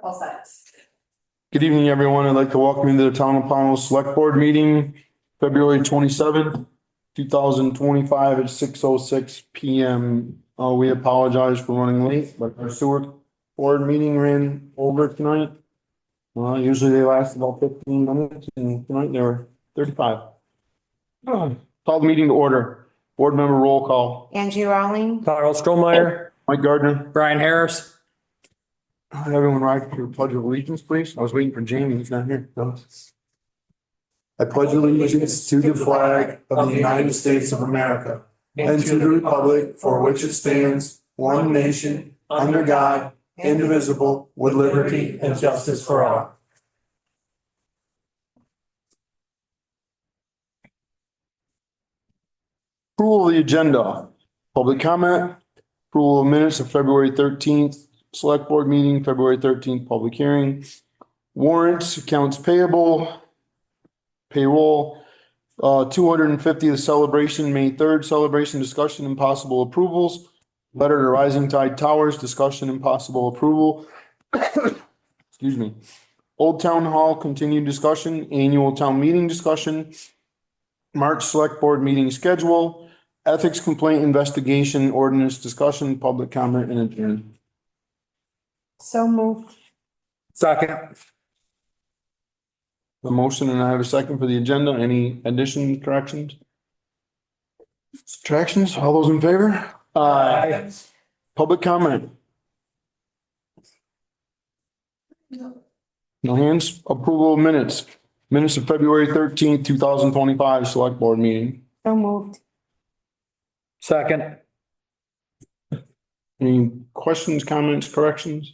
All set. Good evening, everyone. I'd like to welcome you to the Town of Pownell Select Board Meeting, February 27th, 2025 at 6:06 PM. We apologize for running late, but our sewer board meeting ran over tonight. Usually they last about 15 minutes and tonight they were 35. Call the meeting to order. Board member roll call. Angie Rowling. Carl Strohmeyer. Mike Gardner. Brian Harris. Everyone rise for your pledge of allegiance, please. I was waiting for Jamie. He's not here. No. I pledge allegiance to the flag of the United States of America and to the republic for which it stands, one nation, under God, indivisible, with liberty and justice for all. Approval of the agenda. Public comment. Approval of minutes of February 13th. Select Board Meeting, February 13th, public hearing. Warrants, accounts payable, payroll, 250, the celebration, May 3rd, celebration, discussion and possible approvals. Letter to Rising Tide Towers, discussion and possible approval. Excuse me. Old Town Hall, continued discussion, annual town meeting discussion. March Select Board Meeting schedule, ethics complaint investigation, ordinance discussion, public comment and adjournment. So moved. Second. The motion, and I have a second for the agenda. Any additions, corrections? Subtractions? All those in favor? Aye. Public comment? No hands? Approval of minutes. Minutes of February 13th, 2025, Select Board Meeting. So moved. Second. Any questions, comments, corrections?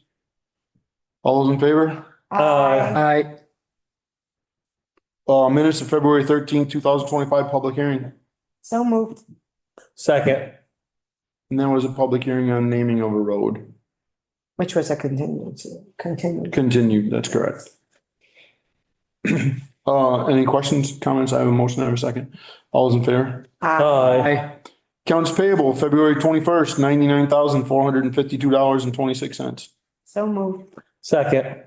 All those in favor? Aye. Minutes of February 13th, 2025, public hearing. So moved. Second. And there was a public hearing on naming of a road. Which was a contingency. Continued, that's correct. Any questions, comments? I have a motion, I have a second. All those in favor? Aye. Accounts payable, February 21st, $99,452.26. So moved. Second.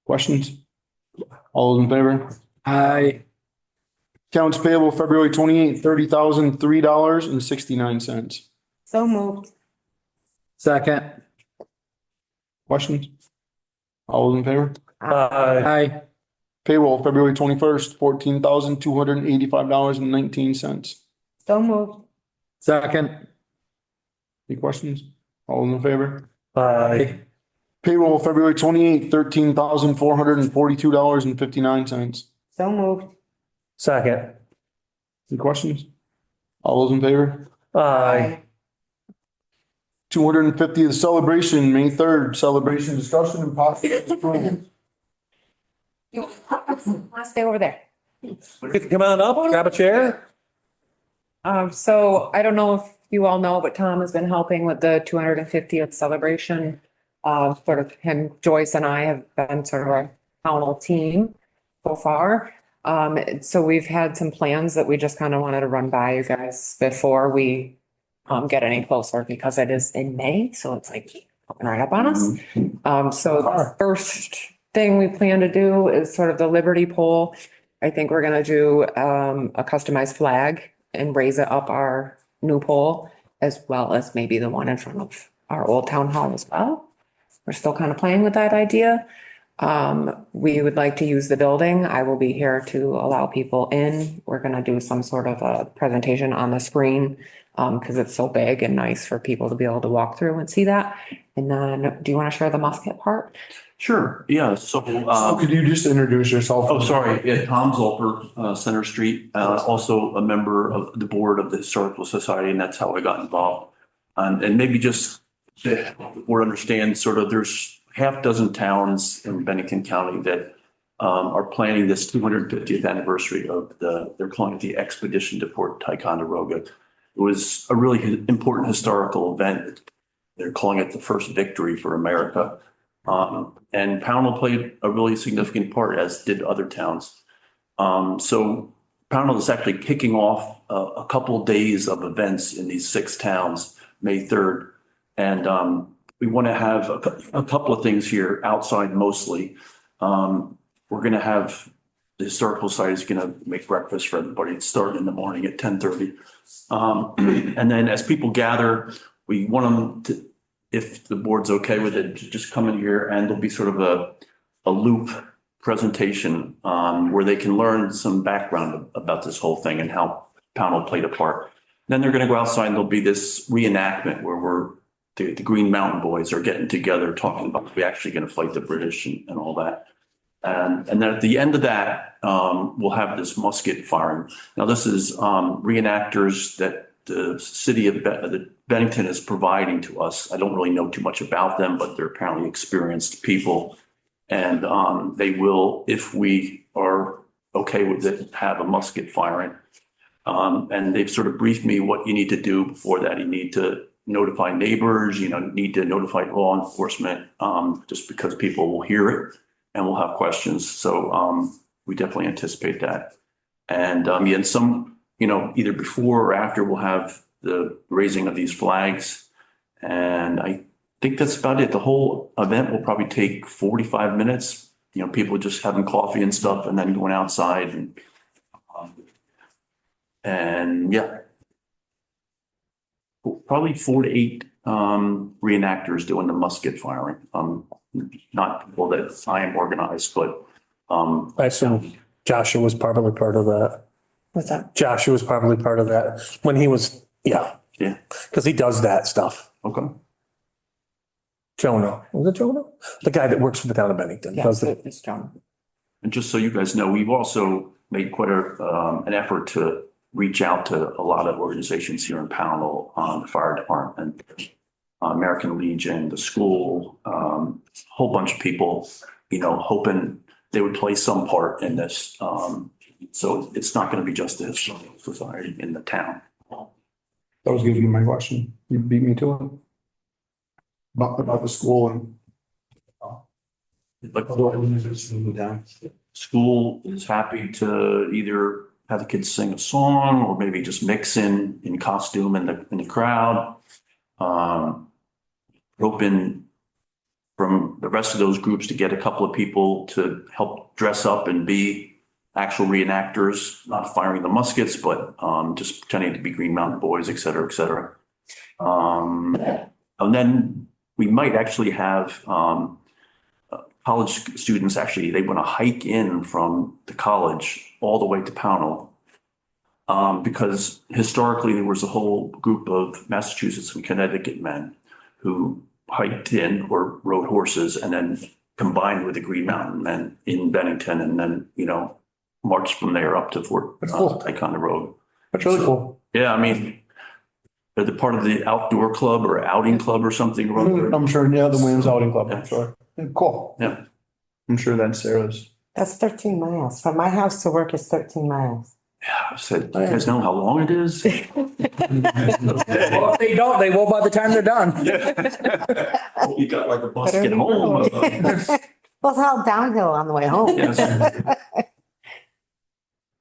Questions? All those in favor? Aye. Accounts payable, February 28th, $30,003.69. So moved. Second. Questions? All those in favor? Aye. Payroll, February 21st, $14,285.19. So moved. Second. Any questions? All those in favor? Aye. Payroll, February 28th, $13,442.59. So moved. Second. Any questions? All those in favor? Aye. 250, the celebration, May 3rd, celebration discussion and possible approval. You want to stay over there? Come on up, grab a chair. So I don't know if you all know, but Tom has been helping with the 250th celebration. Sort of him, Joyce and I have been sort of a townal team so far. So we've had some plans that we just kind of wanted to run by you guys before we get any closer, because it is in May, so it's like coming right up on us. So the first thing we plan to do is sort of the Liberty pole. I think we're gonna do a customized flag and raise it up our new pole, as well as maybe the one in front of our old town hall as well. We're still kind of playing with that idea. We would like to use the building. I will be here to allow people in. We're gonna do some sort of a presentation on the screen, because it's so big and nice for people to be able to walk through and see that. And then, do you want to share the musket part? Sure, yeah, so, Could you just introduce yourself? oh, sorry, yeah, Tom Zolper, Center Street, also a member of the board of the Historical Society, and that's how I got involved. And maybe just the board understand sort of there's half dozen towns in Bennington County that are planning this 250th anniversary of they're calling it the Expedition to Fort Ticonderoga. It was a really important historical event. They're calling it the first victory for America. And Pownell played a really significant part, as did other towns. So Pownell is actually kicking off a couple of days of events in these 6 towns, May 3rd. And we want to have a couple of things here outside mostly. We're going to have, the Historical Society is going to make breakfast for everybody. It's starting in the morning at 10:30. And then as people gather, we want them to, if the board's okay with it, to just come in here and there'll be sort of a loop presentation where they can learn some background about this whole thing and how Pownell played a part. Then they're going to go outside and there'll be this reenactment where the Green Mountain Boys are getting together talking about we actually going to fight the British and all that. And then at the end of that, we'll have this musket firing. Now, this is reenactors that the city of Bennington is providing to us. I don't really know too much about them, but they're apparently experienced people. And they will, if we are okay with it, have a musket firing. And they've sort of briefed me what you need to do before that. You need to notify neighbors, need to notify law enforcement, just because people will hear it and will have questions. So we definitely anticipate that. And and some, either before or after we'll have the raising of these flags. And I think that's about it. The whole event will probably take 45 minutes, people just having coffee and stuff and then going outside and yeah. Probably 4 to 8 reenactors doing the musket firing. Not people that I am organized, but I assume Joshua was probably part of that. What's that? Joshua was probably part of that when he was, yeah. Yeah. Because he does that stuff. okay. Jonah, was it Jonah? The guy that works for the town of Bennington. Yeah, Does the, it's John. And just so you guys know, we've also made quite an effort to reach out to a lot of organizations here in Pownell, the fire department, American Legion, the school, a whole bunch of people, hoping they would play some part in this. So it's not going to be just the Historical Society in the town. That was gonna be my question. You beat me to it. About the school and. But other organizations in the town. school is happy to either have the kids sing a song or maybe just mix in costume in the crowd. Hoping from the rest of those groups to get a couple of people to help dress up and be actual reenactors, not firing the muskets, but just pretending to be Green Mountain Boys, et cetera, et cetera. And then we might actually have college students, actually, they want to hike in from the college all the way to Pownell. Because historically, there was a whole group of Massachusetts and Connecticut men who hiked in or rode horses and then combined with the Green Mountain men in Bennington and then, marched from there up to Fort Ticonderoga. that's really cool. Yeah, I mean, they're the part of the outdoor club or outing club or something. I'm sure, yeah, the Williams Outing Club, I'm sure. Cool. Yeah. I'm sure that's Sarah's. That's 13 miles. From my house to work is 13 miles. I said, do you guys know how long it is? Well, if they don't, they will by the time they're done. You got like a bus to get home. Well, it's all downhill on the way home. Yes.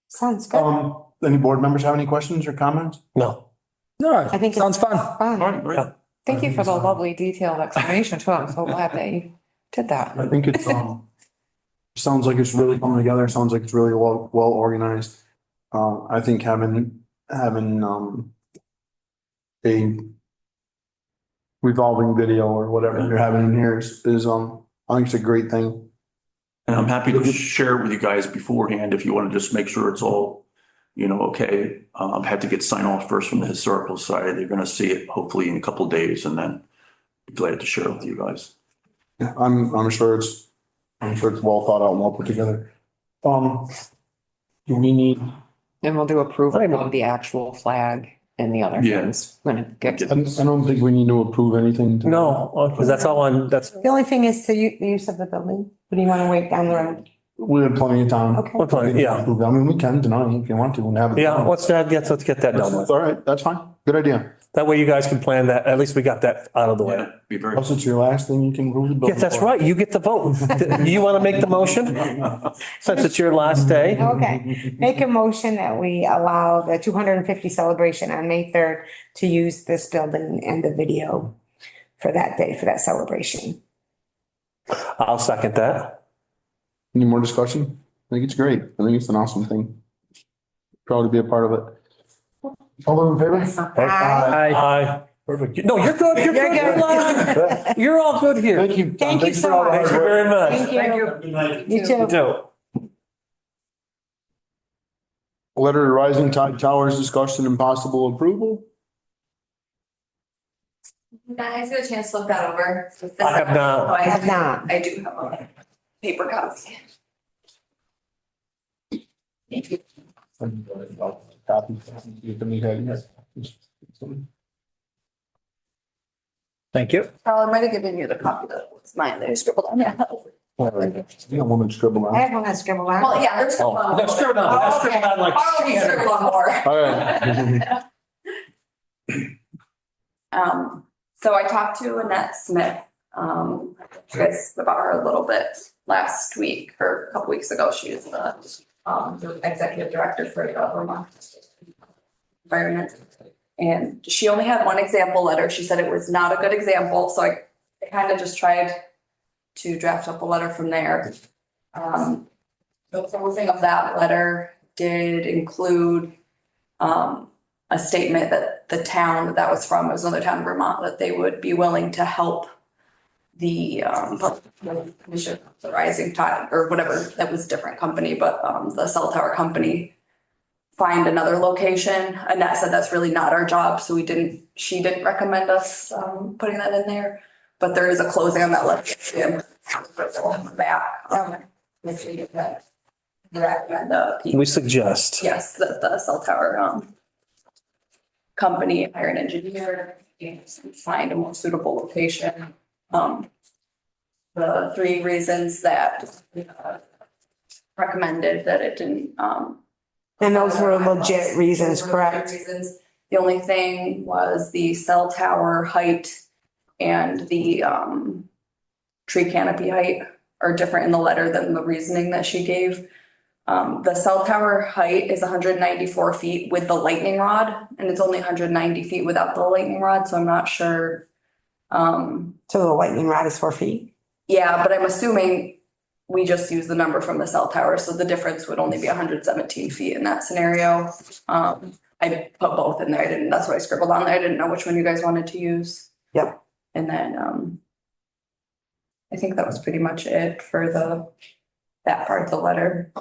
Sounds good. Any board members have any questions or comments? No. No, I think sounds fun. Fun. Right, right. Thank you for the lovely detailed explanation too. I'm so glad that you did that. I think it's, sounds like it's really coming together. Sounds like it's really well organized. I think having a revolving video or whatever you're having in here is I think it's a great thing. And I'm happy to share it with you guys beforehand if you want to just make sure it's all, okay. I've had to get sign off first from the Historical Society. They're going to see it hopefully in a couple of days and then be glad to share it with you guys. Yeah, I'm sure it's well thought out and well put together. Do we need, And we'll do approval of the actual flag and the other Yeah. things when it gets. I don't think we need to approve anything. No, because that's all on, that's, The only thing is the use of the building. What do you want to wait down the road? We have plenty of time. Okay. we're playing, yeah. I mean, we can tonight if you want to and have it. Yeah, let's get that done with. All right, that's fine. Good idea. That way you guys can plan that. At least we got that out of the way. Yeah, be very. Plus, it's your last thing you can approve the building. Yes, that's for. right. You get the vote. You want to make the motion? Since it's your last day? Okay, make a motion that we allow the 250 celebration on May 3rd to use this building and the video for that day, for that celebration. I'll second that. Any more discussion? I think it's great. I think it's an awesome thing. Proud to be a part of it. All those in favor? Aye. Aye. Perfect. No, you're good. You're You're good. good. You're good. You're all good here. Thank you. Thank you Thanks for so all the much. hard Thank you work. very much. Thank you. You You too. too. Letter to Rising Tide Towers, discussion and possible approval. Guys, get a chance to look that over. I have not. Oh, I have not. I do have a paper copy. Thank you. Thank you. Carl, I might have given you the copy that was mine. They scribbled on it. You don't want to scribble I on. have one that's scribbled on. Well, yeah, there's some. Oh, that's scribbled on. That's scribbled on like. Carl, you scribbled on more. All right. So I talked to Annette Smith, guys about her a little bit last week or a couple weeks ago. She is the executive director for the Vermont Environment. And she only had one example letter. She said it was not a good example, so I kind of just tried to draft up a letter from there. The closing of that letter did include a statement that the town that was from, it was another town in Vermont, that they would be willing to help the commission, the Rising Tide, or whatever, that was a different company, but the cell tower company find another location. Annette said that's really not our job, so she didn't recommend us putting that in there. But there is a closing on that letter. Back. We suggest. Yes, that the cell tower company hire an engineer and find a more suitable location. The three reasons that recommended that it didn't. And those were legit reasons, correct? Reasons. The only thing was the cell tower height and the tree canopy height are different in the letter than the reasoning that she gave. The cell tower height is 194 feet with the lightning rod, and it's only 190 feet without the lightning rod, so I'm not sure. So the lightning rod is 4 feet? Yeah, but I'm assuming we just use the number from the cell tower, so the difference would only be 117 feet in that scenario. I put both in there. That's what I scribbled on there. I didn't know which one you guys wanted to use. Yep. And then I think that was pretty much it for that part of the letter.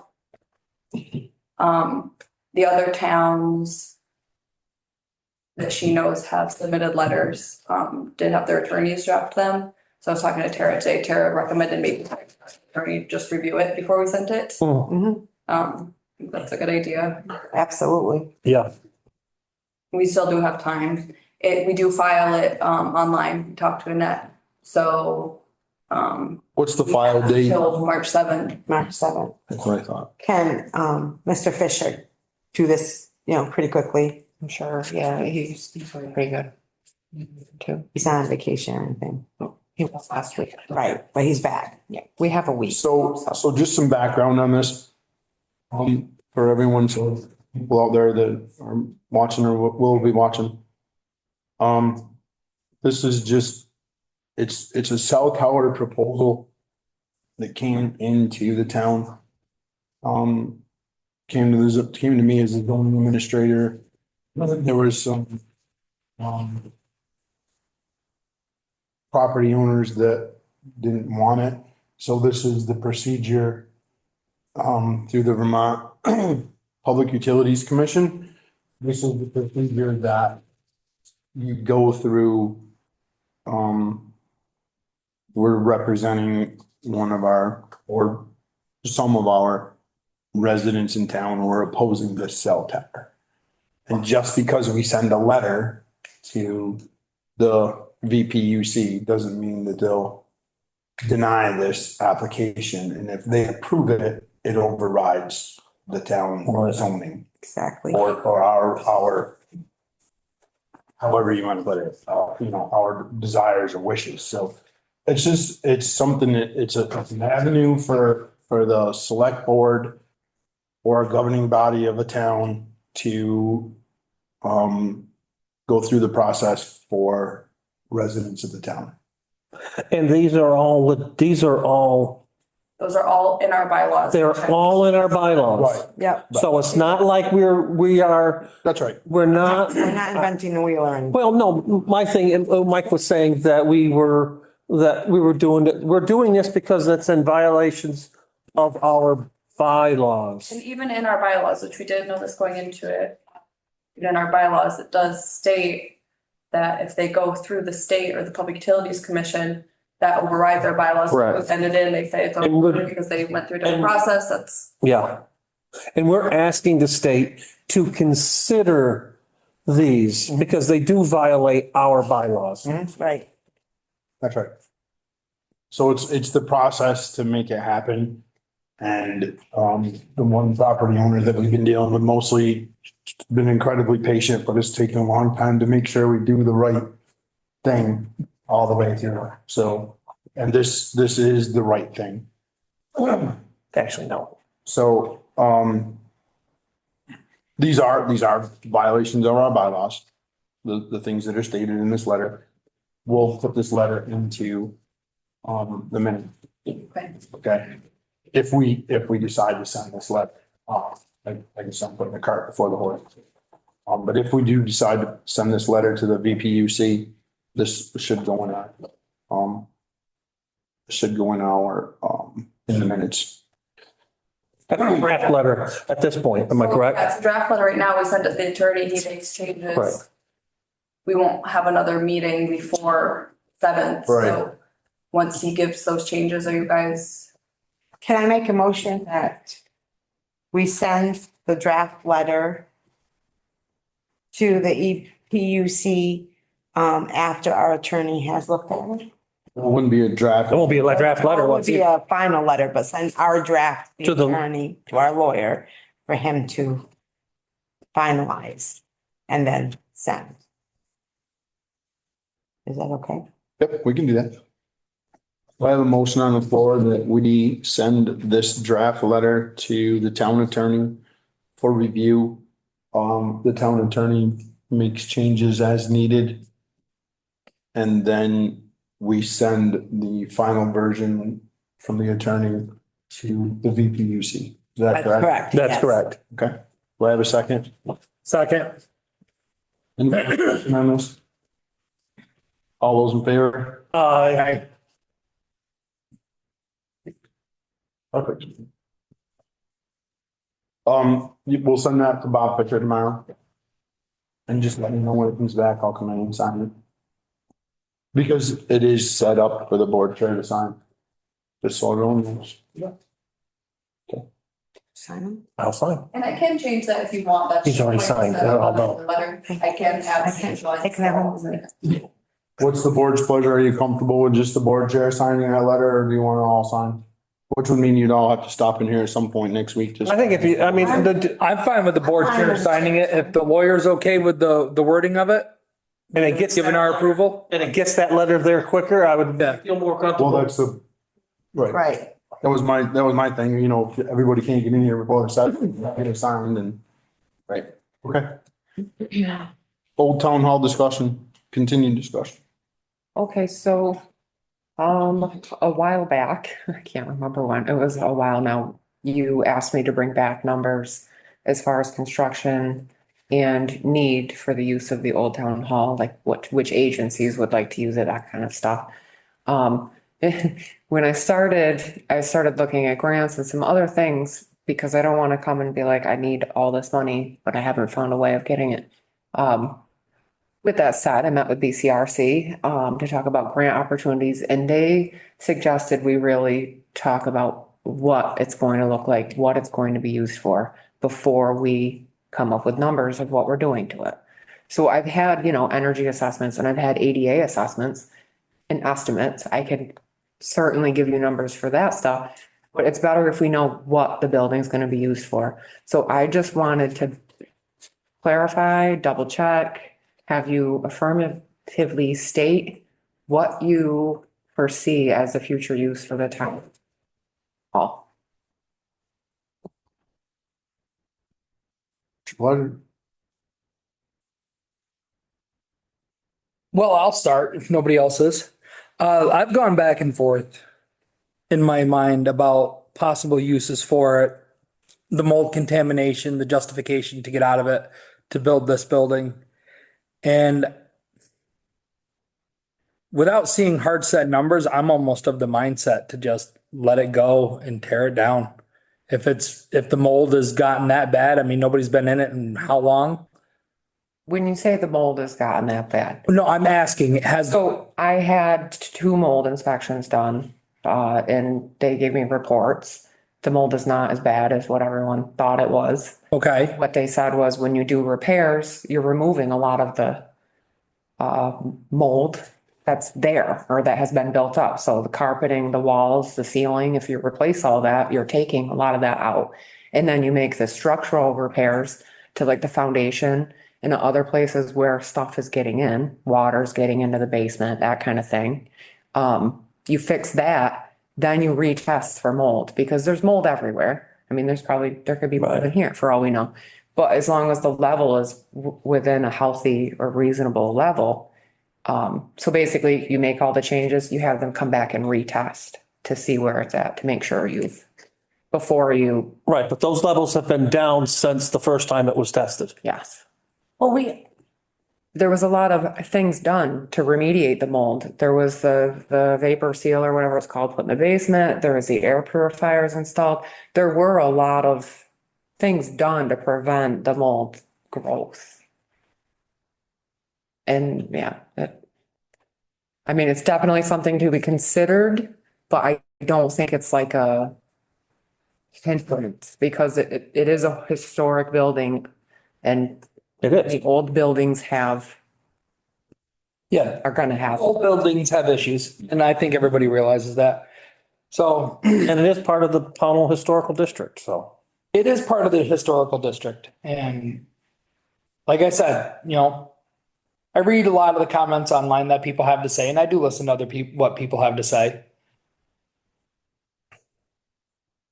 The other towns that she knows have submitted letters did have their attorneys draft them. So I was talking to Tara today. Tara recommended maybe the attorney just review it before we sent it. Mhm. I think that's a good idea. Absolutely. Yeah. We still do have time. We do file it online, talk to Annette. So What's the file date? till March 7th. March 7th. That's what I thought. Can Mr. Fisher do this, pretty quickly? I'm sure, yeah, he's pretty good. Too. He's not on vacation or anything. He was last week. Right, but he's back. Yeah, we have a week. So just some background on this. For everyone, so people out there that are watching or will be watching. This is just, it's a cell tower proposal that came into the town. Came to me as a zoning administrator. There was some, property owners that didn't want it. So this is the procedure through the Vermont Public Utilities Commission. This is the procedure that you go through. We're representing one of our, or some of our residents in town who are opposing this cell tower. And just because we send a letter to the VPUC doesn't mean that they'll deny this application. And if they approve it, it overrides the town zoning Exactly. or our, however you want to put it, our desires or wishes. So it's just, it's something that it's an avenue for the select board or a governing body of a town to go through the process for residents of the town. And these are all, Those are all in our bylaws. they're all in our bylaws. Yep. So it's not like we are, That's right. we're not, We're not inventing the wheel or anything. well, no, my thing, Mike was saying that we're doing this because it's in violations of our bylaws. And even in our bylaws, which we didn't know this going into it, even in our bylaws, it does state that if they go through the state or the Public Utilities Commission, that overrides our bylaws. Correct. We send it in, they say it's And we're- over because they went through a different process, that's. Yeah. And we're asking the state to consider these because they do violate our bylaws. Right. That's right. So it's the process to make it happen. And, the one property owner that we've been dealing with mostly been incredibly patient, but it's taken a long time to make sure we do the right thing all the way through. So, and this is the right thing. Actually, no. So, these are violations of our bylaws, the things that are stated in this letter. We'll put this letter into, the minute. Okay. Okay? If we decide to send this letter, I guess I'm putting the cart before the horse. But if we do decide to send this letter to the VPUC, this should go in in the minutes. Draft letter at this point, am I correct? That's a draft letter right now, we send it to the attorney, he makes changes. Right. We won't have another meeting before 7th, Right. so once he gives those changes, are you guys? Can I make a motion that we send the draft letter to the EPUC after our attorney has looked at it? It wouldn't be a draft. It won't be a draft letter. It once would be you- a final letter, but send our draft to To the the- attorney, to our lawyer, for him to finalize and then send. Is that okay? Yep, we can do that. I have a motion on the floor that we send this draft letter to the town attorney for review. The town attorney makes changes as needed. And then we send the final version from the attorney to the VPUC. Is that That's correct? correct. That's yes. correct. Okay. Do I have a second? Second. Any discussion on this? All those in favor? Aye. Perfect. We'll send that to Bob Fisher tomorrow. And just let me know when it comes back. I'll come in and sign it. Because it is set up for the board chair to sign. Just so everyone knows. Sign them? I'll sign. And I can change that if you want, that's. He's already just like I signed, said, I'll know. Letter, I can I have. can take that home. What's the board's pleasure? Are you comfortable with just the board chair signing that letter, or do you want to all sign? Which would mean you'd all have to stop in here at some point next week. Just I think if you, I mean, I'm fine with the board chair signing it if the lawyer's okay with the wording of it, and it gets, given our approval. and it gets that letter there quicker, I would Yeah. feel more Well, comfortable. that's the, right. Right. That was my thing, you know, if everybody can't get in here before it's set, get it signed and, right, okay. Yeah. Old Town Hall discussion, continued discussion. Okay, so, a while back, I can't remember when, it was a while now, you asked me to bring back numbers as far as construction and need for the use of the Old Town Hall, like which agencies would like to use it, that kind of stuff. When I started looking at grants and some other things, because I don't want to come and be like, I need all this money, but I haven't found a way of getting it. With that said, I met with BCRC to talk about grant opportunities, and they suggested we really talk about what it's going to look like, what it's going to be used for before we come up with numbers of what we're doing to it. So I've had, energy assessments, and I've had ADA assessments and estimates. I could certainly give you numbers for that stuff, but it's better if we know what the building's going to be used for. So I just wanted to clarify, double check, have you affirmatively state what you foresee as the future use for the town hall. What? Well, I'll start if nobody else is. I've gone back and forth in my mind about possible uses for it, the mold contamination, the justification to get out of it, to build this building. And without seeing hard set numbers, I'm almost of the mindset to just let it go and tear it down. If the mold has gotten that bad, I mean, nobody's been in it in how long? When you say the mold has gotten that bad. No, I'm asking, has, So I had 2 mold inspections done, and they gave me reports. The mold is not as bad as what everyone thought it was. okay, What they said was when you do repairs, you're removing a lot of the mold that's there or that has been built up. So the carpeting, the walls, the ceiling, if you replace all that, you're taking a lot of that out. And then you make the structural repairs to like the foundation and the other places where stuff is getting in, water's getting into the basement, that kind of thing. You fix that, then you retest for mold because there's mold everywhere. I mean, there could be mold in here for all we know. But as long as the level is within a healthy or reasonable level. So basically you make all the changes, you have them come back and retest to see where it's at, to make sure before you, Right, but those levels have been down since the first time it was tested. yes. Well, There was a lot of things done to remediate the mold. There was the vapor seal or whatever it's called put in the basement. There was the air purifiers installed. There were a lot of things done to prevent the mold growth. And yeah, I mean, it's definitely something to be considered, but I don't think it's like a hindrance because it is a historic building and It is. the old buildings yeah. are gonna have. Old buildings have issues, and I think everybody realizes that. So And it is part of the Pownell Historical District, so. it is part of the historical district. And like I said, I read a lot of the comments online that people have to say, and I do listen to other people, what people have to say.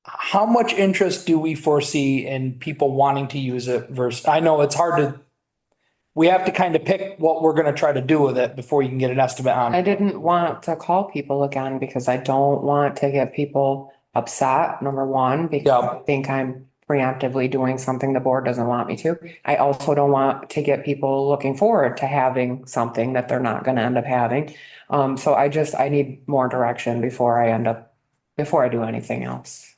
How much interest do we foresee in people wanting to use it versus, I know it's hard to, we have to kind of pick what we're going to try to do with it before you can get an estimate on I it. didn't want to call people again because I don't want to get people upset, number one, because Yeah. I think I'm preemptively doing something the board doesn't want me to. I also don't want to get people looking forward to having something that they're not gonna end up having. So I need more direction before I do anything else.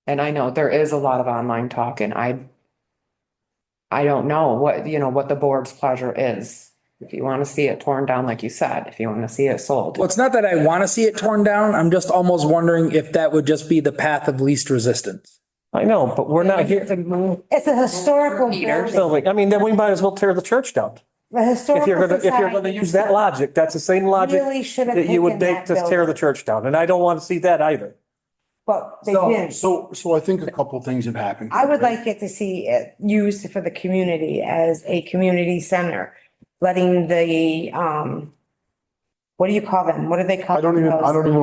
And I know there is a lot of online talk and I don't know what the board's pleasure is. If you want to see it torn down, like you said, if you want to see it sold. Well, it's not that I want to see it torn down. I'm just almost wondering if that would just be the path of least resistance. I know, but we're not here. it's a historical Peters. building. I mean, then we might as well tear the church down. The If you're historical gonna society use that logic, that's the same logic really should have that you would taken take that to tear the building, church down. And I don't want to see that either. but they didn't. So I think a couple things have happened. I would like it to see it used for the community as a community center, letting the, what do you call them? What do they call? I don't even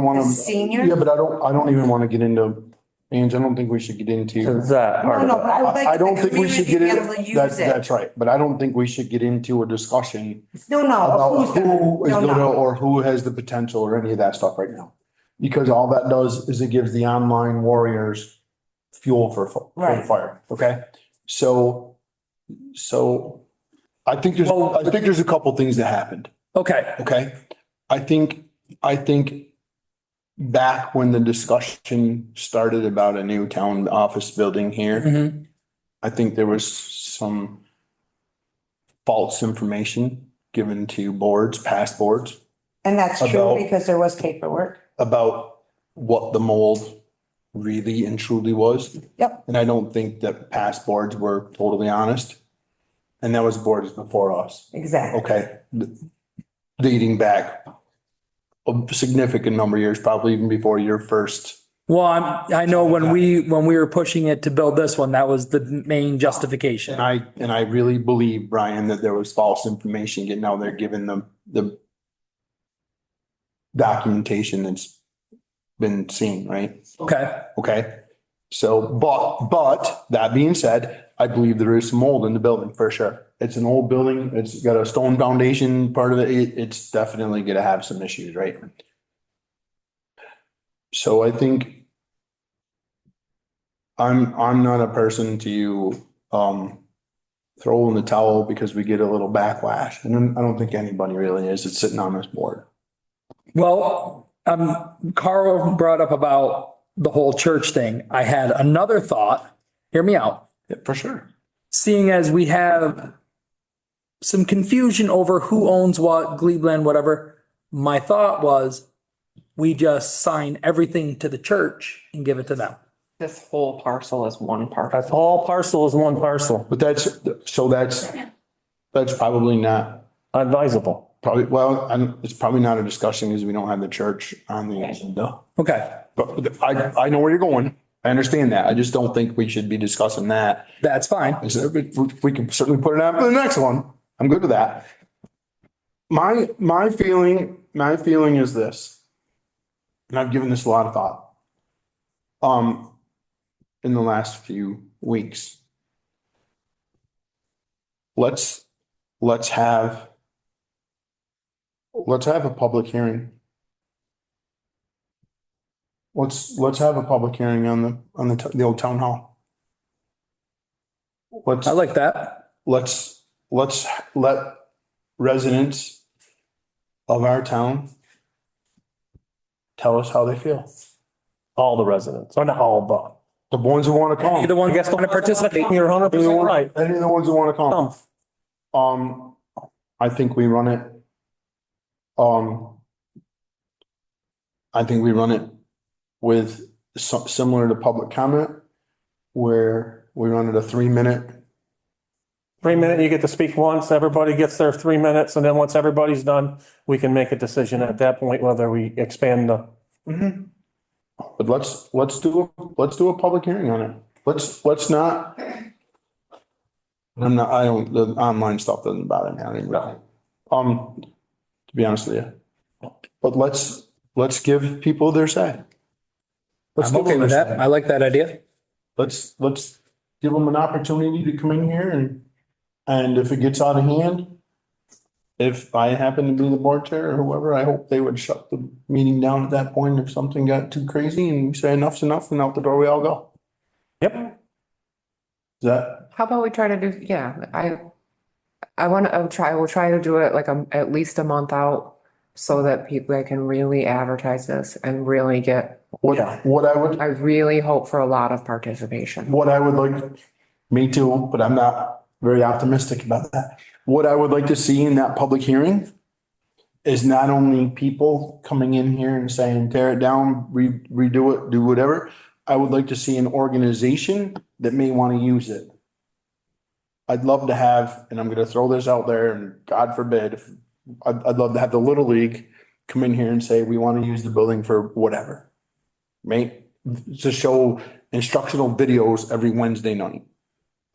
want The to. seniors? Yeah, but I don't even want to get into, Ange, I don't think we should get into. That part No, of but I would like I don't the think we should get community to be able to in, use it. that's right, but I don't think we should get into a discussion No, about who's gonna- who is no, gonna, no. or who has the potential or any of that stuff right now. Because all that does is it gives the online warriors fuel for the Right. fire, okay? So I think there's a couple things that happened, Okay. okay? I think back when the discussion started about a new town office building here, Mhm. I think there was some false information given to boards, past boards, And that's true About- because there was paperwork. about what the mold really and truly was. Yep. And I don't think that past boards were totally honest. And that was boards before us, Exactly. okay? Dating back a significant number of years, probably even before your first. Well, I know when we were pushing it to build this one, that was the main justification. And I really believe, Brian, that there was false information getting out there, given the documentation that's been seen, right? Okay. Okay. So, but that being said, I believe there is some mold in the building for sure. It's an old building. It's got a stone foundation part of it. It's definitely gonna have some issues, right? So I think I'm not a person to, throw in the towel because we get a little backlash. And I don't think anybody really is. It's sitting on this board. Well, Carl brought up about the whole church thing. I had another thought. Hear me out. Yeah, for sure. Seeing as we have some confusion over who owns what, Gleveland, whatever, my thought was we just sign everything to the church and give it to them. This whole parcel is one parcel. That's all parcel is one parcel, But that's probably not, advisable. it's probably not a discussion because we don't have the church on the agenda. Okay, But I know where you're going. I understand that. I just don't think we should be discussing that. that's fine. We can certainly put it on for the next one. I'm good with that. My feeling is this, and I've given this a lot of thought. In the last few weeks. Let's have a public hearing. Let's have a public hearing on the old town hall. I like that. Let's let residents of our town tell us how they feel. All the residents, or not all, but. The ones who want to come. You're the one who gets to participate. You're 100% right. Any of the ones who want to come. I think we run it. I think we run it with similar to public comment, where we run it a 3-minute. 3 minute, you get to speak once, everybody gets their 3 minutes, and then once everybody's done, we can make a decision at that point whether we expand the. But let's do a public hearing on it. Let's not. The online stuff doesn't bother me. I don't even know. To be honest with you. But let's give people their say. Let's I'm give okay them with their that. say. I like that idea. Let's give them an opportunity to come in here and if it gets out of hand, if I happen to be the board chair or whoever, I hope they would shut the meeting down at that point if something got too crazy and we say enough's enough and out the door we all go. Yep. Is that, How about we try to do, yeah, we'll try to do it like at least a month out so that I can really advertise this and really get, what I really hope for a lot of participation. what I would like, me too, but I'm not very optimistic about that. What I would like to see in that public hearing is not only people coming in here and saying, tear it down, redo it, do whatever. I would like to see an organization that may want to use it. I'd love to have, and I'm going to throw this out there and God forbid, I'd love to have the Little League come in here and say, we want to use the building for whatever. Right? To show instructional videos every Wednesday night.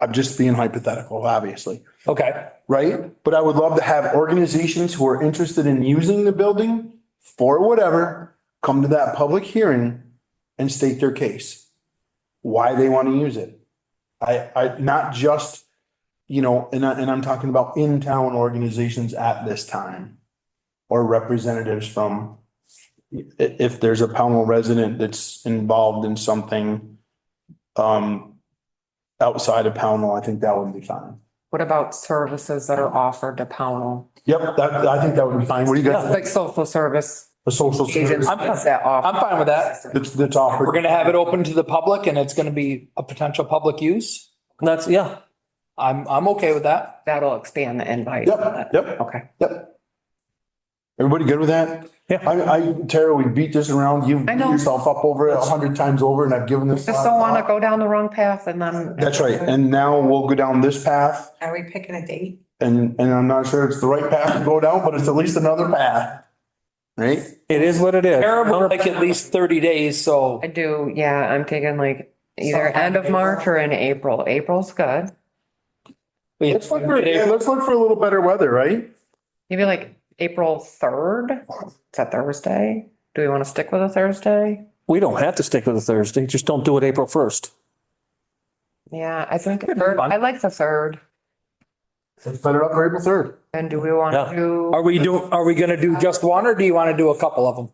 I'm just being hypothetical, obviously. Okay. Right? But I would love to have organizations who are interested in using the building for whatever, come to that public hearing and state their case. Why they want to use it. I not just, and I'm talking about in-town organizations at this time. Or representatives from, if there's a Pownell resident that's involved in something outside of Pownell, I think that would be fine. What about services that are offered to Pownell? Yep, I think that would be fine. What do you guys? Like social service A social agents service that offer. I'm fine with that. that's offered. We're gonna have it open to the public and it's gonna be a potential public use. That's, yeah, I'm okay with that. That'll expand the invite. Yep. Okay. Everybody good with that? Yeah. Tara, we beat this around. You I beat know. yourself up over it 100 times over and I've given this. Just don't want to go down the wrong path and then. That's right. And now we'll go down this path Are we picking a date? and I'm not sure it's the right path to go down, but it's at least another path. Right? it is what it is. Terrible, like at least 30 days, so. I do, yeah, I'm taking like either end of March or in April. April's good. Let's look for a little better weather, right? Maybe like April 3rd. It's a Thursday. Do we want to stick with a Thursday? We don't have to stick with the Thursday, just don't do it April 1st. Yeah, I think the third, I like the third. Let's set it up for April 3rd. And do we want Yeah. to do? Are we gonna do just one or do you want to do a couple of them?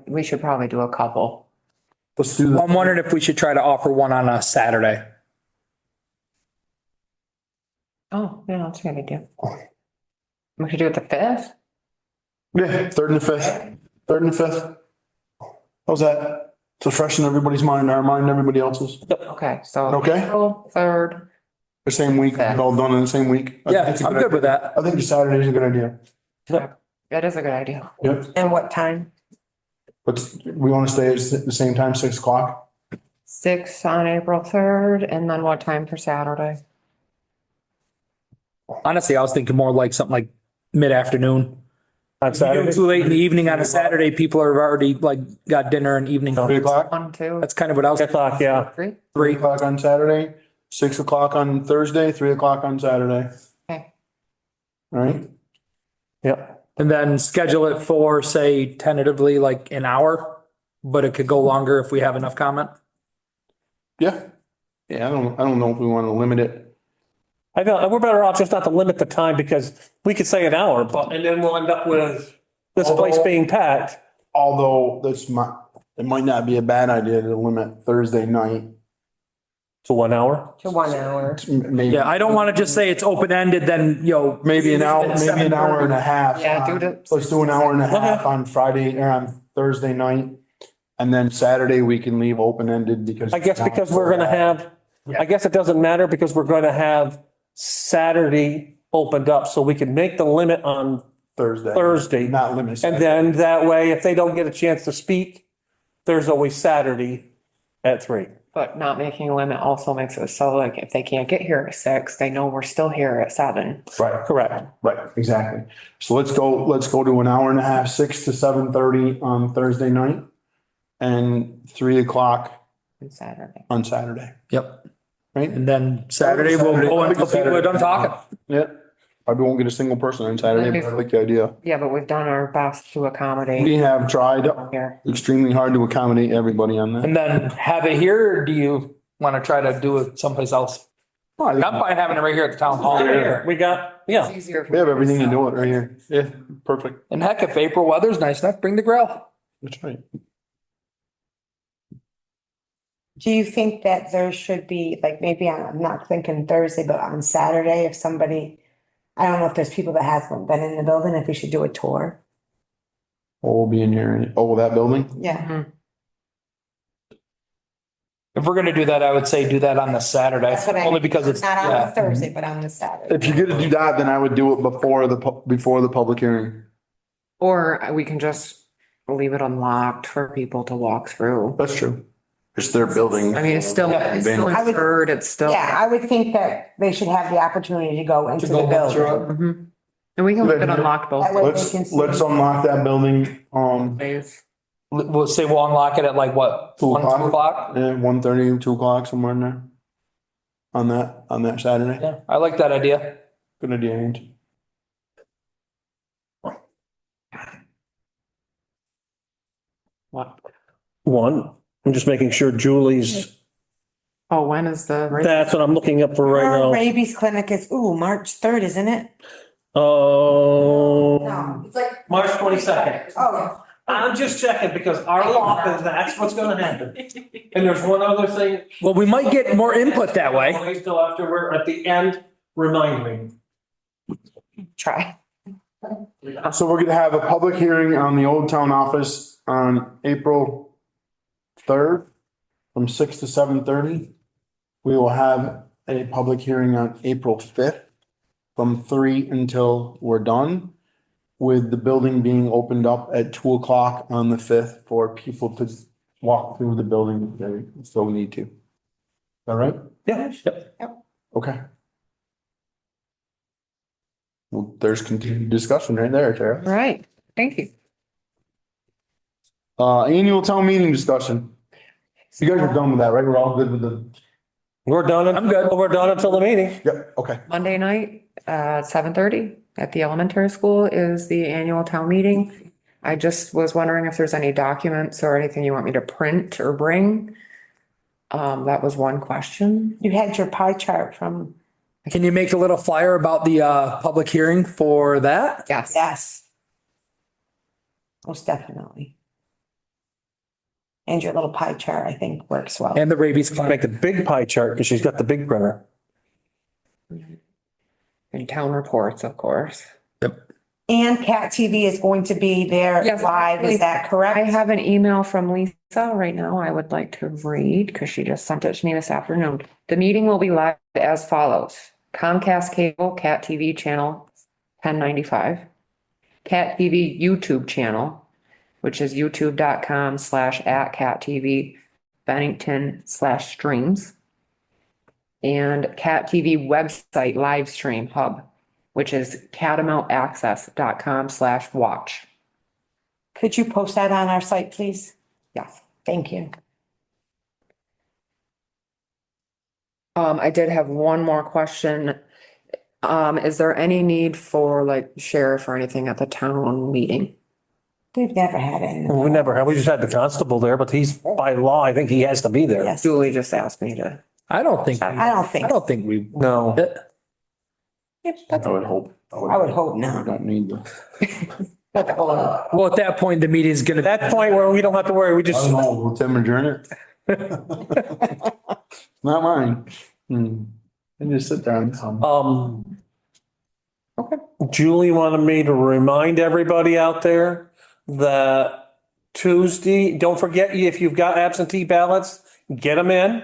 We should probably do a couple. Let's do that. I'm wondering if we should try to offer one on a Saturday. Oh, yeah, that's a good idea. We should do it the fifth? Yeah, 3rd and the 5th. 3rd and the 5th. How's that? To freshen everybody's mind, our mind, everybody else's. Okay, so. Okay. April 3rd. The same week, all done in the same week. I think Yeah, it's a I'm good with that. I think the Saturday is a good idea. That is a good idea. Yep. And what time? But we want to stay at the same time, 6 o'clock. 6 on April 3rd, and then what time for Saturday? Honestly, I was thinking more like something like mid-afternoon. On If you do it Saturday? too late in the evening on a Saturday, people are already like got dinner and evening. 3 o'clock, 1, 2, That's kind of what I was, 3 o'clock, yeah. 3? 3 o'clock on Saturday, 6 o'clock on Thursday, 3 o'clock on Saturday. Okay. All right? Yeah. and then schedule it for, say, tentatively like an hour, but it could go longer if we have enough comment. Yeah. Yeah, I don't know if we want to limit it. I know, we're better off just not to limit the time because we could say an hour, but, and then we'll end up with this place being packed. Although it might not be a bad idea to limit Thursday night. To 1 hour? To 1 hour. Maybe. Yeah, I don't want to just say it's open-ended, then, Maybe an hour, maybe an hour and a half. Yeah, do the- Let's do an hour and a half Okay. on Friday or on Thursday night. And then Saturday we can leave open-ended because. I guess because we're gonna have, I guess it doesn't matter because we're gonna have Saturday opened up, so we can make the limit on Thursday. Not limit. And then that way, if they don't get a chance to speak, there's always Saturday at 3. But not making a limit also makes it so like if they can't get here at 6, they know we're still here at 7. Right, Correct. right, exactly. So let's go to an hour and a half, 6 to 7:30 on Thursday night. And 3 o'clock On Saturday. on Saturday, Yep. right? And then Saturday we'll go until people are done talking. Yeah. Probably won't get a single person on Saturday, but I like the idea. Yeah, but we've done our best to accommodate We have tried here. extremely hard to accommodate everybody on that. And then have it here, or do you want to try to do it someplace else? Well, I think I'm fine having it right here at the town hall. We got, yeah. It's easier. for we have me everything to sell. do it right here. Yeah, perfect. And heck, if April weather's nice enough, bring the grill. That's right. Do you think that there should be, like, maybe I'm not thinking Thursday, but on Saturday, if somebody, I don't know if there's people that haven't been in the building, if we should do a tour? Oh, we'll be in here. Oh, that building? Yeah. If we're gonna do that, I would say do that on the Saturday, That's what I. only because it's, Not on the yeah. Thursday, but on the Saturday. If you're gonna do that, then I would do it before the public hearing. Or we can just leave it unlocked for people to walk through. That's true. It's their building. I mean, it's still I would- insured, it's still. Yeah, I would think that they should have the opportunity to go into the building. Mhm. And we can leave it unlocked both That way- Let's unlock that building, ways. We'll say we'll unlock it at like what, 2 1, 2 o'clock? 1:30, 2 o'clock, somewhere in there. On that Saturday. Yeah, I like that idea. Good idea, Ange. What? 1. I'm just making sure Julie's, Oh, when is the? that's what I'm looking up for right Our now. rabies clinic is, March 3rd, isn't it? Oh, It's like. March 22nd. Oh, I'm just checking because our law says that's what's gonna happen. And there's one other thing. Well, we might get more input that way. Wait till after we're at the end, remind me. Try. So we're gonna have a public hearing on the Old Town Office on April 3rd from 6 to 7:30. We will have a public hearing on April 5th from 3 until we're done, with the building being opened up at 2 o'clock on the 5th for people to walk through the building if they so need to. All right? Yeah. Yep. Okay. Well, there's continued discussion right there, Tara. All right, thank you. Annual town meeting discussion. You guys are done with that, right? We're all good with the, We're done. I'm good. We're done until the meeting. yep, okay. Monday night, 7:30 at the elementary school is the annual town meeting. I just was wondering if there's any documents or anything you want me to print or bring. That was one question. You had your pie chart from, Can you make a little flyer about the public hearing for that? Yes. yes. Most definitely. And your little pie chart, I think, works well. And the rabies clinic. Make the big pie chart because she's got the big printer. And town reports, of course. And Cat TV is going to be there Yes, live, is that I correct? have an email from Lisa right now I would like to read because she just sent it to me this afternoon. The meeting will be live as follows. Comcast Cable, Cat TV channel 1095. Cat TV YouTube channel, which is youtube.com/@CatTV Bennington/streams. And Cat TV website live stream hub, which is catamountaccess.com/watch. Could you post that on our site, please? Yes. Thank you. I did have one more question. Is there any need for like sheriff or anything at the town meeting? We've never had it. We never have, we just had the constable there, but he's by law, I think he has to be there. Yes. Julie just asked me to. I don't think. I don't think. I don't think we. No. I would hope. I would hope We not. don't need the. Well, at that point, the meeting is gonna. At that point where we don't have to worry, we I just, don't know, will Tim adjourn it? Not mine. And just sit down. okay. Julie wanted me to remind everybody out there that Tuesday, don't forget, if you've got absentee ballots, get them in.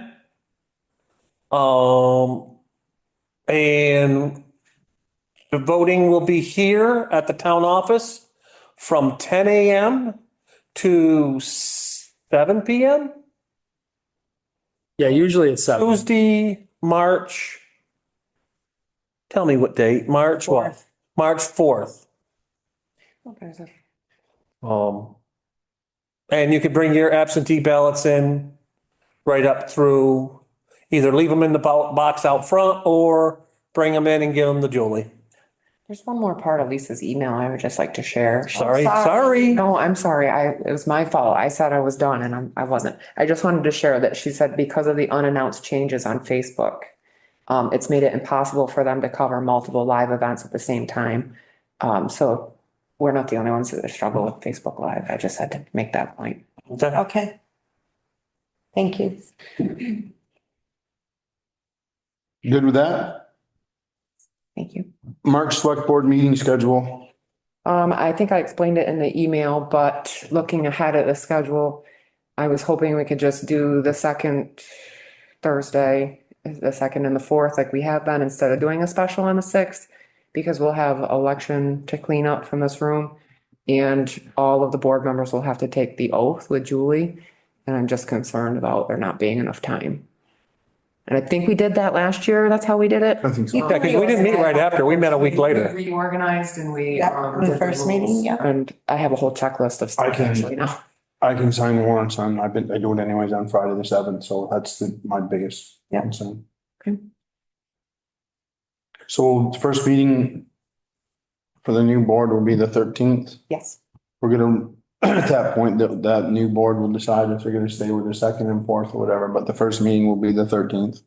And the voting will be here at the town office from 10 a.m. to 7 p.m. Yeah, usually it's 7. Tuesday, March. Tell me what date, March what? March 4th. And you could bring your absentee ballots in right up through, either leave them in the box out front or bring them in and give them to Julie. There's one more part of Lisa's email I would just like to share. Sorry. No, I'm sorry. It was my fault. I said I was done and I wasn't. I just wanted to share that she said because of the unannounced changes on Facebook, it's made it impossible for them to cover multiple live events at the same time. So we're not the only ones that struggle with Facebook Live. I just had to make that point. Okay. Okay. Thank you. Good with that? Thank you. March select board meeting schedule. I think I explained it in the email, but looking ahead at the schedule, I was hoping we could just do the second Thursday, the second and the fourth, like we have been, instead of doing a special on the 6th, because we'll have election to clean up from this room. And all of the board members will have to take the oath with Julie. And I'm just concerned about there not being enough time. And I think we did that last year. That's how we did it. I think so. Yeah, because we didn't meet right after. We met a week later. We reorganized and we. Yep, on the did first rules. meeting, yep. And I have a whole checklist of stuff I can- actually now. I can sign warrants on, I do it anyways on Friday the 7th, so that's my biggest Yeah. concern. Okay. So the first meeting for the new board will be the 13th. Yes. We're gonna, at that point, that new board will decide if they're gonna stay with their second and fourth or whatever, but the first meeting will be the 13th.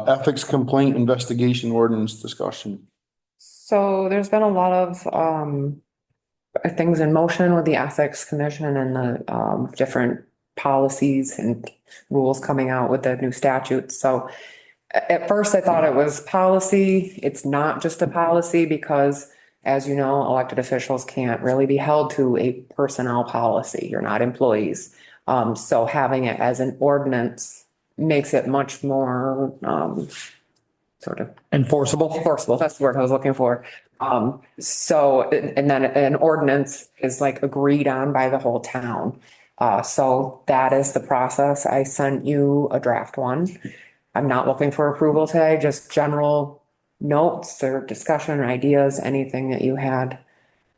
Ethics complaint investigation ordinance discussion. So there's been a lot of things in motion with the ethics commission and the different policies and rules coming out with the new statutes. So at first I thought it was policy. It's not just a policy because, as you know, elected officials can't really be held to a personnel policy. You're not employees. So having it as an ordinance makes it much more sort of Enforceable. enforceable. That's the word I was looking for. So, and then an ordinance is like agreed on by the whole town. So that is the process. I sent you a draft one. I'm not looking for approval today, just general notes or discussion or ideas, anything that you had.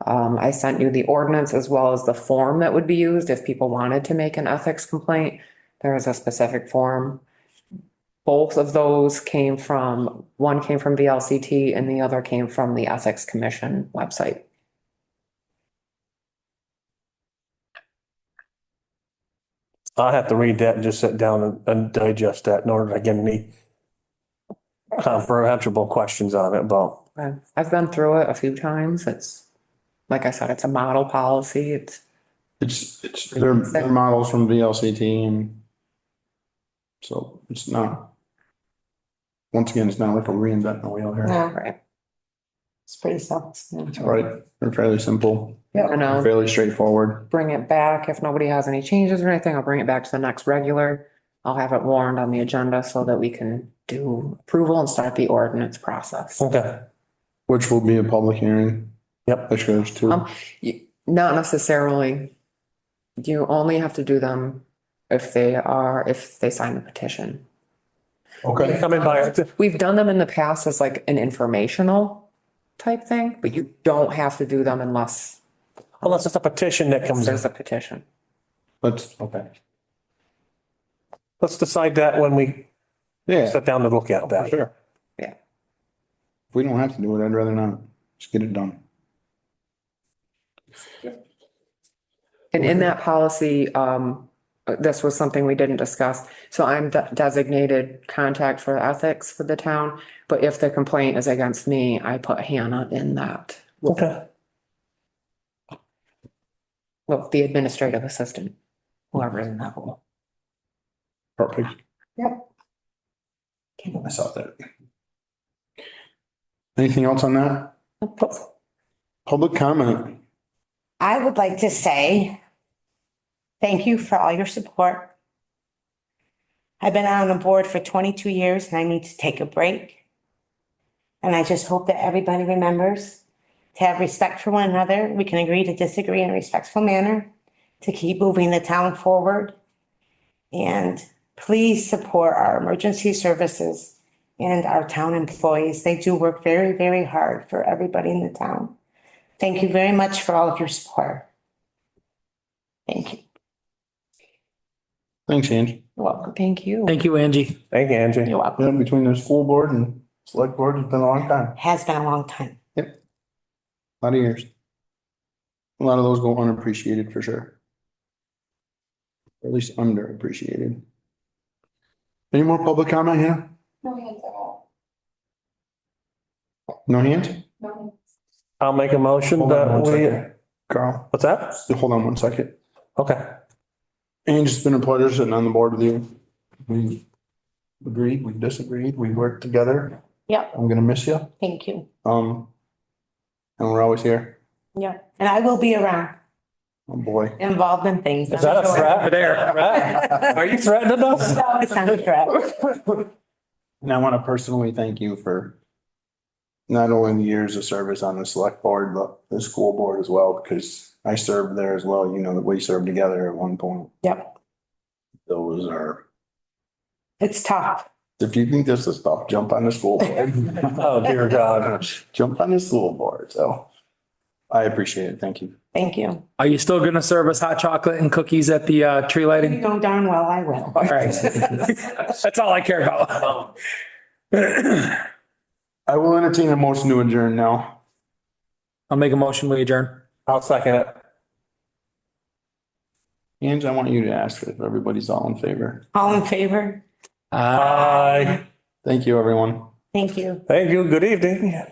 I sent you the ordinance as well as the form that would be used if people wanted to make an ethics complaint. There is a specific form. both of those one came from VLCT and the other came from the Ethics Commission website. I'll have to read that and just sit down and digest that in order to get any comprehensible questions on it, but I've been through it a few times. It's, like I said, it's a model policy. They're models from VLCT and so it's not, once again, it's not like a reinvent the wheel here. No, Right. it's pretty self-explanatory. Right, they're fairly simple, And I'll fairly straightforward. bring it back. If nobody has any changes or anything, I'll bring it back to the next regular. I'll have it warned on the agenda so that we can do approval and start the ordinance process. okay. Which will be a public hearing. Yep. Which goes to, Not necessarily. You only have to do them if they sign the petition. okay, Come in by, We've done them in the past as like an informational type thing, but you don't have to do them unless unless it's a petition that comes in. there's a petition. okay. Let's decide that when we Yeah, sit down to look at that. sure. Yeah. If we don't have to do it, I'd rather not. Just get it done. And in that policy, this was something we didn't discuss. So I'm designated contact for ethics for the town. But if the complaint is against me, I put Hannah in that. Okay. Well, the administrative assistant, whoever is in that role. Perfect. Yep. I saw that. Anything else on that? Public comment. I would like to say thank you for all your support. I've been on the board for 22 years and I need to take a break. And I just hope that everybody remembers to have respect for one another. We can agree to disagree in a respectful manner to keep moving the town forward. And please support our emergency services and our town employees. They do work very, very hard for everybody in the town. Thank you very much for all of your support. Thank you. Thanks, Angie. You're welcome. Thank you. Thank you, Angie. Thank you, Angie. You're welcome. Yeah, between the school board and select board, it's been a long time. Has been a long time. A lot of years. A lot of those go unappreciated for sure. Or at least underappreciated. Any more public comment here? No hands at all. No hands? No. I'll make a motion Hold on that one we, second. Carl, what's that? hold on one second. Okay. Angie, it's been a pleasure sitting on the board with you. We agreed, we disagreed, we worked together. Yep. I'm gonna miss you. Thank you. And we're always here. Yeah. And I will be around, Oh, boy. involved in things. Is that a threat there? Are you threatening us? No, it's not a threat. And I want to personally thank you for not only the years of service on the select board, but the school board as well, because I served there as well. You know, that we served together at one point. Yep. Those are, It's tough. if you think this is tough, jump on the school board. Oh, dear God. Jump on the school board. So I appreciate it. Thank you. Thank you. Are you still gonna serve us hot chocolate and cookies at the tree You lighting? know darn well I will. All right. That's all I care about. I will entertain a motion to adjourn now. I'll make a motion, we adjourn. I'll second it. Ange, I want you to ask if everybody's all in favor. All in favor? Aye. Thank you, everyone. Thank you. Thank you. Good evening.